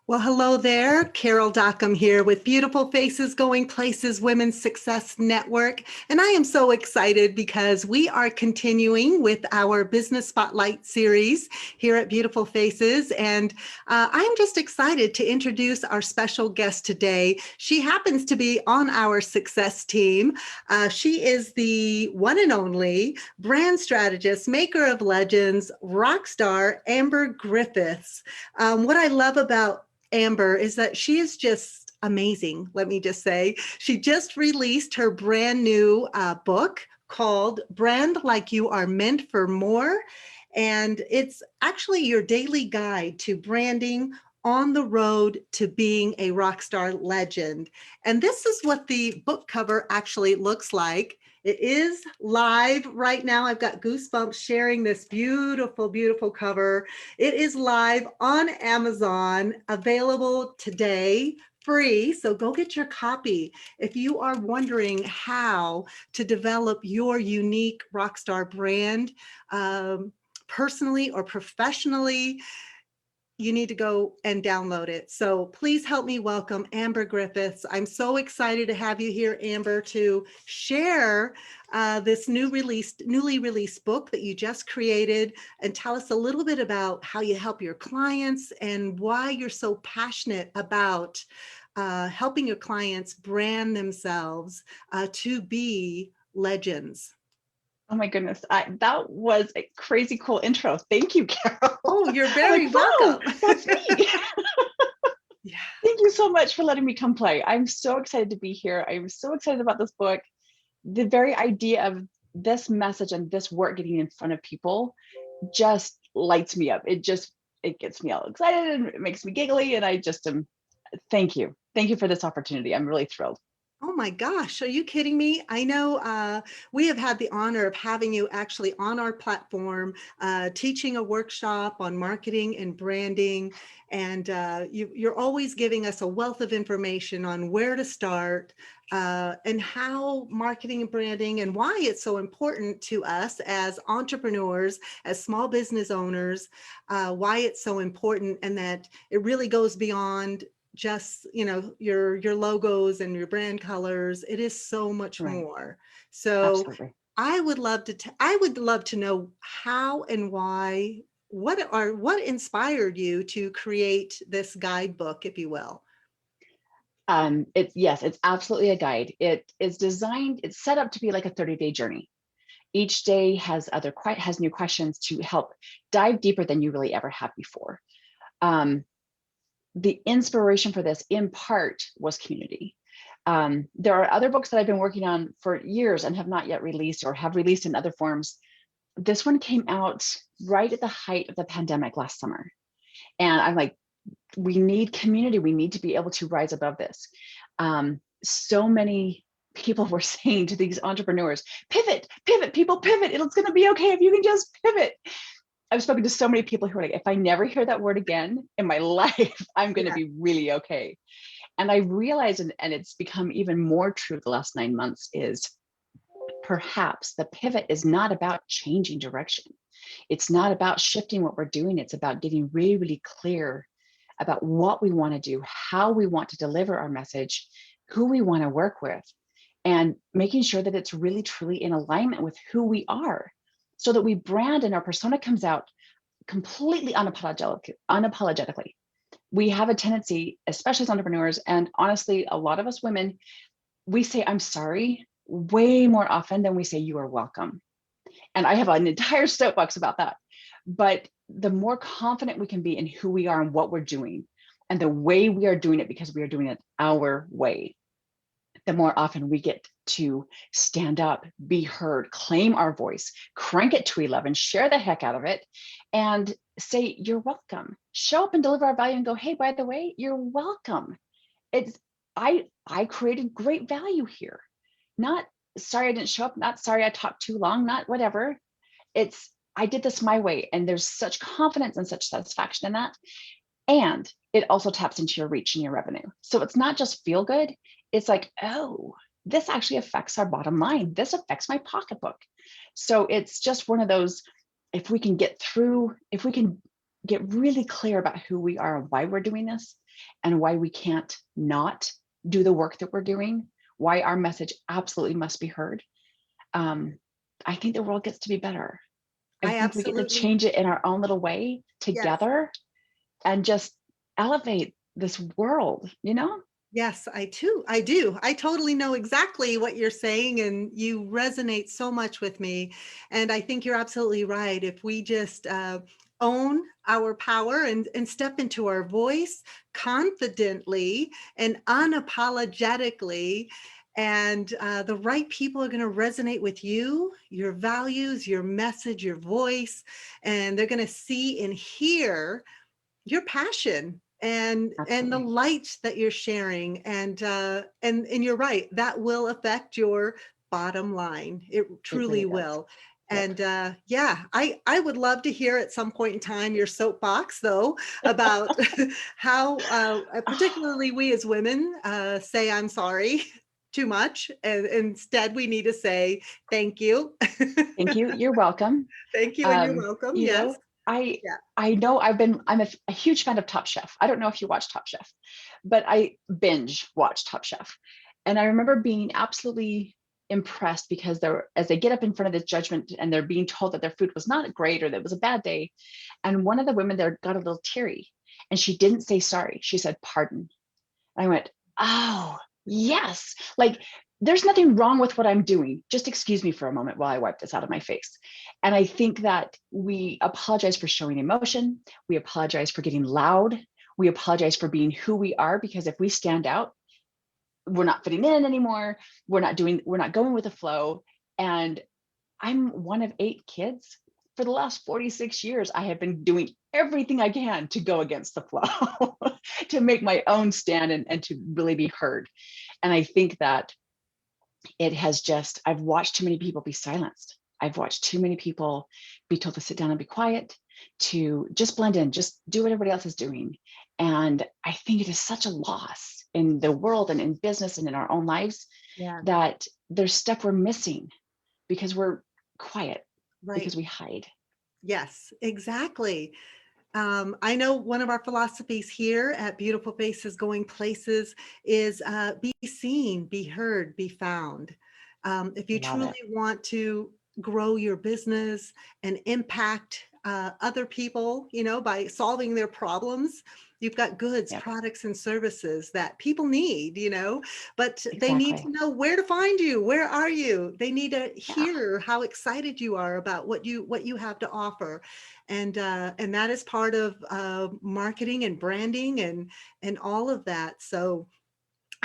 Well, hello there. Carol Dockum here with Beautiful Faces Going Places Women's Success Network. And I am so excited because we are continuing with our Business Spotlight series here at Beautiful Faces. And I'm just excited to introduce our special guest today. She happens to be on our success team. She is the one and only brand strategist, maker of legends, rock star, Amber Griffiths. What I love about Amber is that she is just amazing. Let me just say, she just released her brand new book called Brand Like You Are Meant for More. And it's actually your daily guide to branding on the road to being a rock star legend. And this is what the book cover actually looks like. It is live right now. I've got goosebumps sharing this beautiful, beautiful cover. It is live on Amazon, available today, free. So go get your copy. If you are wondering how to develop your unique rockstar brand, personally or professionally, you need to go and download it. So please help me welcome Amber Griffiths. I'm so excited to have you here, Amber, to share this newly released book that you just created, and tell us a little bit about how you help your clients and why you're so passionate about helping your clients brand themselves to be legends. Oh my goodness, that was a crazy cool intro. Thank you, Carol. Oh, you're I'm very like, whoa, welcome. that's me. Yeah. Thank you so much for letting me come play. I'm so excited to be here. I'm so excited about this book. The very idea of this message and this work getting in front of people just lights me up. It gets me all excited and it makes me giggly. And I just am, thank you. Thank you for this opportunity. I'm really thrilled. Oh my gosh, are you kidding me? I know we have had the honor of having you actually on our platform, teaching a workshop on marketing and branding. And you're always giving us a wealth of information on where to start and how marketing and branding and why it's so important to us as entrepreneurs, as small business owners, why it's so important, and that it really goes beyond just your logos and your brand colors. It is so much Right. more. So Absolutely. I would love to know how and why, what inspired you to create this guidebook, if you will. It's absolutely a guide. It's set up to be like a 30-day journey. Each day has new questions to help dive deeper than you really ever have before. The inspiration for this in part was community. There are other books that I've been working on for years and have not yet released or have released in other forms. This one came out right at the height of the pandemic last summer. And I'm like, we need community. We need to be able to rise above this. So many people were saying to these entrepreneurs, pivot, pivot, people pivot. It's going to be okay if you can just pivot. I've spoken to so many people who are like, if I never hear that word again in my life, I'm going to be really okay. And I realized, and it's become even more true the last 9 months, is perhaps the pivot is not about changing direction. It's not about shifting what we're doing. It's about getting really, really clear about what we want to do, how we want to deliver our message, who we want to work with, and making sure that it's really, truly in alignment with who we are, so that we brand and our persona comes out completely unapologetically. We have a tendency, especially as entrepreneurs, and honestly, a lot of us women, we say, I'm sorry, way more often than we say, you are welcome. And I have an entire soapbox about that. But the more confident we can be in who we are and what we're doing, and the way we are doing it because we are doing it our way, the more often we get to stand up, be heard, claim our voice, crank it to 11, share the heck out of it, and say, you're welcome. Show up and deliver our value and go, hey, by the way, you're welcome. It's I created great value here. Not sorry I didn't show up, not sorry I talked too long, not whatever. It's I did this my way. And there's such confidence and such satisfaction in that. And it also taps into your reach and your revenue. So it's not just feel good. It's like, oh, this actually affects our bottom line. This affects my pocketbook. So it's just one of those, if we can get through, if we can get really clear about who we are and why we're doing this, and why we can't not do the work that we're doing, why our message absolutely must be heard, um, I think the world gets to be better. I I think we get to absolutely, change it in our own little way yes. together and just elevate this world, you know? Yes, I too. I do. I totally know exactly what you're saying, and you resonate so much with me. And I think you're absolutely right. If we just own our power and step into our voice confidently and unapologetically, and the right people are going to resonate with you, your values, your message, your voice, and they're going to see and hear your passion and the Absolutely. light that you're sharing, and you're right, that will affect your bottom line. It It really truly does. will. Yep. And yeah, I would love to hear at some point in time your soapbox though about how particularly we as women say I'm sorry too much, and instead we need to say thank you. Thank you. You're welcome. Thank you, and you're welcome. You Yes. know, I Yeah. I know I'm a huge fan of Top Chef. I don't know if you watch Top Chef, but I binge watch Top Chef. And I remember being absolutely impressed because they're as they get up in front of this judgment and they're being told that their food was not great or that it was a bad day. And one of the women there got a little teary and she didn't say sorry. She said, pardon. I went, oh, yes. Like, there's nothing wrong with what I'm doing. Just excuse me for a moment while I wipe this out of my face. And I think that we apologize for showing emotion. We apologize for getting loud. We apologize for being who we are, because if we stand out, we're not fitting in anymore. We're not going with the flow. And I'm one of 8 kids. For the last 46 years, I have been doing everything I can to go against the flow, to make my own stand and to really be heard. And I think that it has just, I've watched too many people be silenced. I've watched too many people be told to sit down and be quiet, to just blend in, just do what everybody else is doing. And I think it is such a loss in the world and in business and in our own lives Yeah. that there's stuff we're missing because we're quiet, Right. because we hide. Yes, exactly. I know one of our philosophies here at Beautiful Faces Going Places is be seen, be heard, be found. If you Love truly it. want to grow your business and impact other people, by solving their problems, you've got goods, Yep, products, and services that people need, but they need to exactly. know where to find you. Where are you? They need to Yeah, hear how excited you are about what you have to offer, and that is part of marketing and branding and all of that. So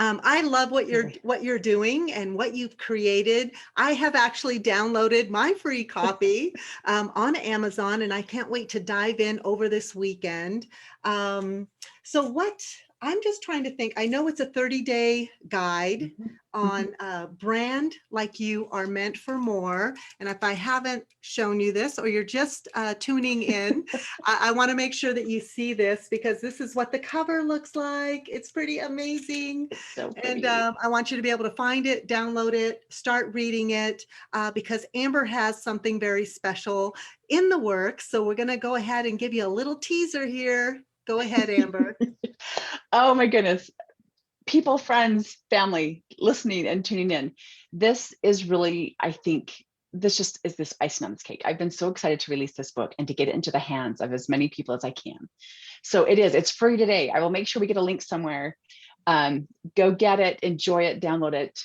I love what you're absolutely. what you're doing and what you've created. I have actually downloaded my free copy on Amazon, and I can't wait to dive in over this weekend. Um, so what I'm just trying to think. I know it's a 30-day guide Mhm, mhm. on brand like you are meant for more. And if I haven't shown you this, or you're just tuning in, I want to make sure that you see this, because this is what the cover looks like. It's pretty amazing. It's so And pretty. I want you to be able to find it, download it, start reading it, because Amber has something very special in the works. So we're going to go ahead and give you a little teaser here. Go ahead, Amber. Oh my goodness. People, friends, family listening and tuning in. This is really, I think, this just is this icing on this cake. I've been so excited to release this book and to get it into the hands of as many people as I can. So it's free today. I will make sure we get a link somewhere. Go get it, enjoy it, download it,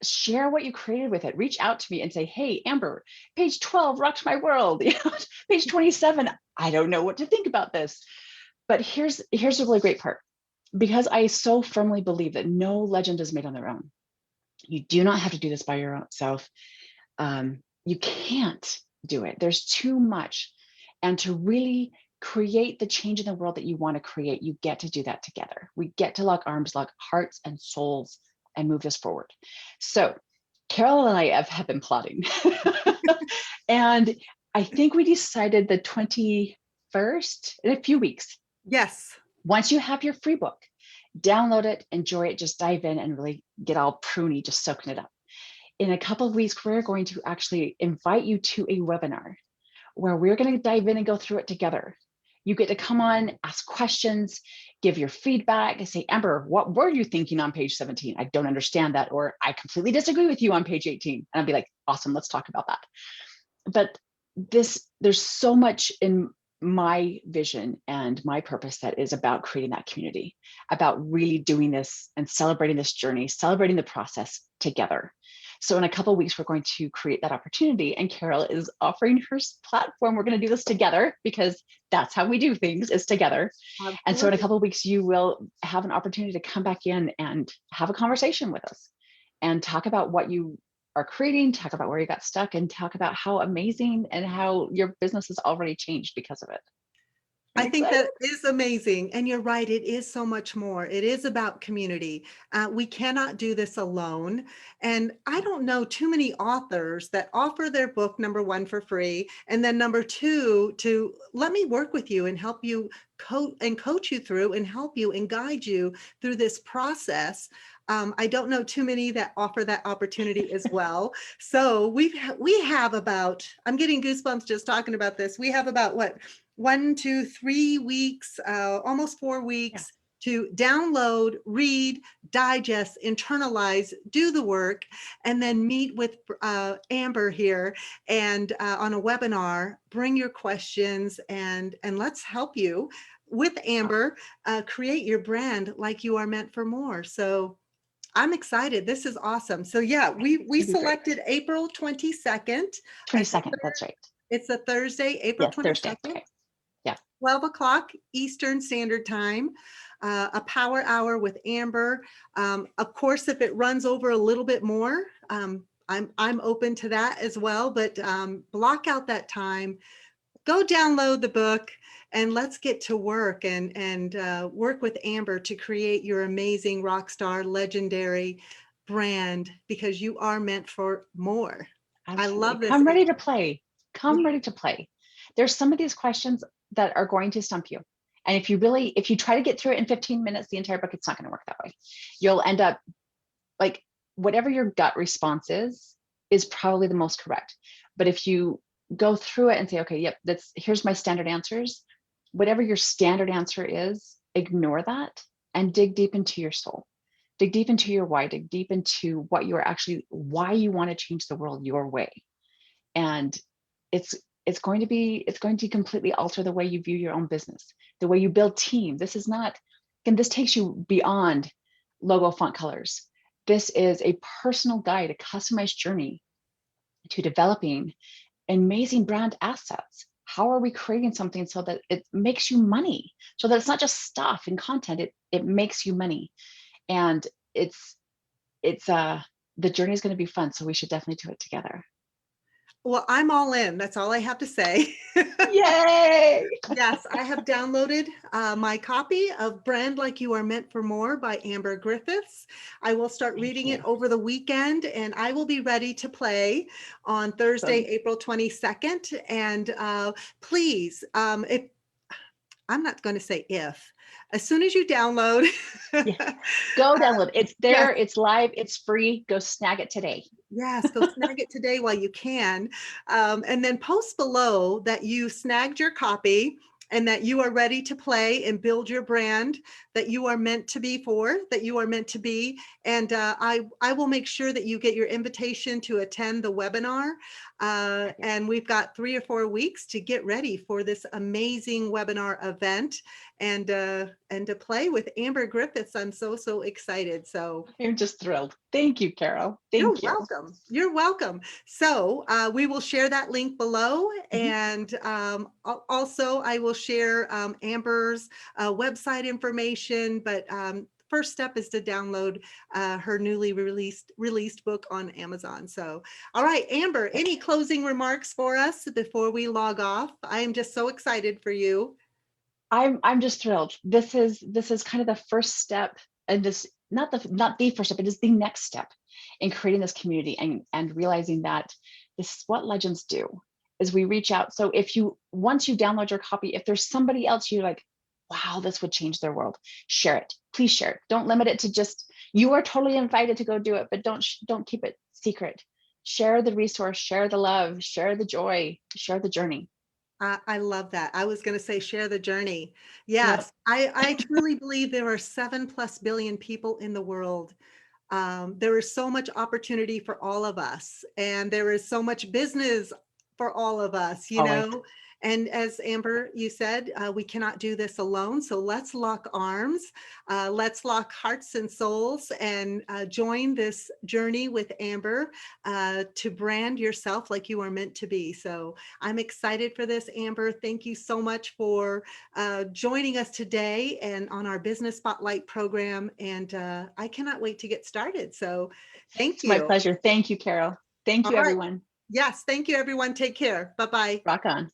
share what you created with it. Reach out to me and say, hey, Amber, page 12 rocked my world. Page 27, I don't know what to think about this. But here's a really great part. Because I so firmly believe that no legend is made on their own. You do not have to do this by yourself. You can't do it. There's too much. And to really create the change in the world that you want to create, you get to do that together. We get to lock arms, lock hearts and souls, and move this forward. So Carol and I have been plotting. And I think we decided the 21st, in a few weeks. Yes. Once you have your free book, download it, enjoy it, just dive in and really get all pruny, just soaking it up. In a couple of weeks, we're going to actually invite you to a webinar where we're going to dive in and go through it together. You get to come on, ask questions, give your feedback, and say, Amber, what were you thinking on page 17? I don't understand that, or I completely disagree with you on page 18. And I'd be like, awesome, let's talk about that. But there's so much in my vision and my purpose that is about creating that community, about really doing this and celebrating this journey, celebrating the process together. So in a couple of weeks, we're going to create that opportunity, and Carol is offering her platform. We're going to do this together because that's how we do things, is together. Absolutely. And so in a couple of weeks, you will have an opportunity to come back in and have a conversation with us and talk about what you are creating, talk about where you got stuck, and talk about how amazing and how your business has already changed because of it. I think that is amazing. And you're right, it is so much more. It is about community. We cannot do this alone. And I don't know too many authors that offer their book, number one, for free. And then number two, to let me work with you and help you coach you through and help you and guide you through this process. I don't know too many that offer that opportunity as well. So we have about, I'm getting goosebumps just talking about this. We have about 1, 2, 3 weeks, almost 4 weeks to download, read, digest, internalize, do the work, and then meet with Amber here and on a webinar, bring your questions and let's help you with Amber create your brand like you are meant for more. So I'm excited. This is awesome. So yeah, we selected April 22nd. 22nd, that's right. It's a Thursday, April 22nd. Thursday. Okay. 12 o'clock Eastern Standard Time, a power hour with Amber. Of course, if it runs over a little bit more, I'm open to that as well, but block out that time, go download the book, and let's get to work and work with Amber to create your amazing rock star, legendary brand, because you are meant for more. Absolutely. I love this. Come ready to play. Come ready to play. There's some of these questions that are going to stump you. And if you try to get through it in 15 minutes, the entire book, it's not going to work that way. You'll end up like whatever your gut response is probably the most correct. But if you go through it and say, okay, yep, here's my standard answers, whatever your standard answer is, ignore that and dig deep into your soul. Dig deep into your why, dig deep into why you want to change the world your way. And it's going to completely alter the way you view your own business, the way you build team. This takes you beyond logo font colors. This is a personal guide, a customized journey to developing amazing brand assets. How are we creating something so that it makes you money, so that it's not just stuff and content, it makes you money. And the journey is going to be fun. So we should definitely do it together. Well, I'm all in. That's all I have to say. Yay! Yes, I have downloaded my copy of Brand Like You Are Meant for More by Amber Griffiths. I will start reading it over the weekend, and I will be ready to play on Thursday, April 22nd. And please, if I'm not going to say if, as soon as you download, go download. It's there, it's live, it's free. Go snag it today. Yes, go snag it today while you can. And then post below that you snagged your copy and that you are ready to play and build your brand that you are meant to be for, that you are meant to be. And I will make sure that you get your invitation to attend the webinar. And we've got 3 or 4 weeks to get ready for this amazing webinar event and to play with Amber Griffiths. I'm so excited. So I'm just thrilled. Thank you, Carol. Thank you. You're welcome. You're welcome. So we will share that link below. And also I will share Amber's website information, but first step is to download her newly released book on Amazon. So, all right, Amber, any closing remarks for us before we log off? I am just so excited for you. I'm just thrilled. This is kind of the first step, and this not the first step, it is the next step in creating this community and realizing that this is what legends do, is we reach out. So once you download your copy, if there's somebody else you're like, wow, this would change their world, share it. Please share it. Don't limit it to just, you are totally invited to go do it, but don't keep it secret. Share the resource, share the love, share the joy, share the journey. I love that. I was going to say share the journey. Yep. Yes, I truly believe there are 7+ billion people in the world. There is so much opportunity for all of us, and there is so much business for all of us, you Always. know. And as Amber, you said, we cannot do this alone. So let's lock arms, let's lock hearts and souls, and join this journey with Amber to brand yourself like you are meant to be. So I'm excited for this, Amber. Thank you so much for joining us today and on our Business Spotlight program. And I cannot wait to get started. So thank It's my you. pleasure. Thank you, Carol. Thank All you, right. everyone. Yes. Thank you, everyone. Take care. Bye-bye. Rock on.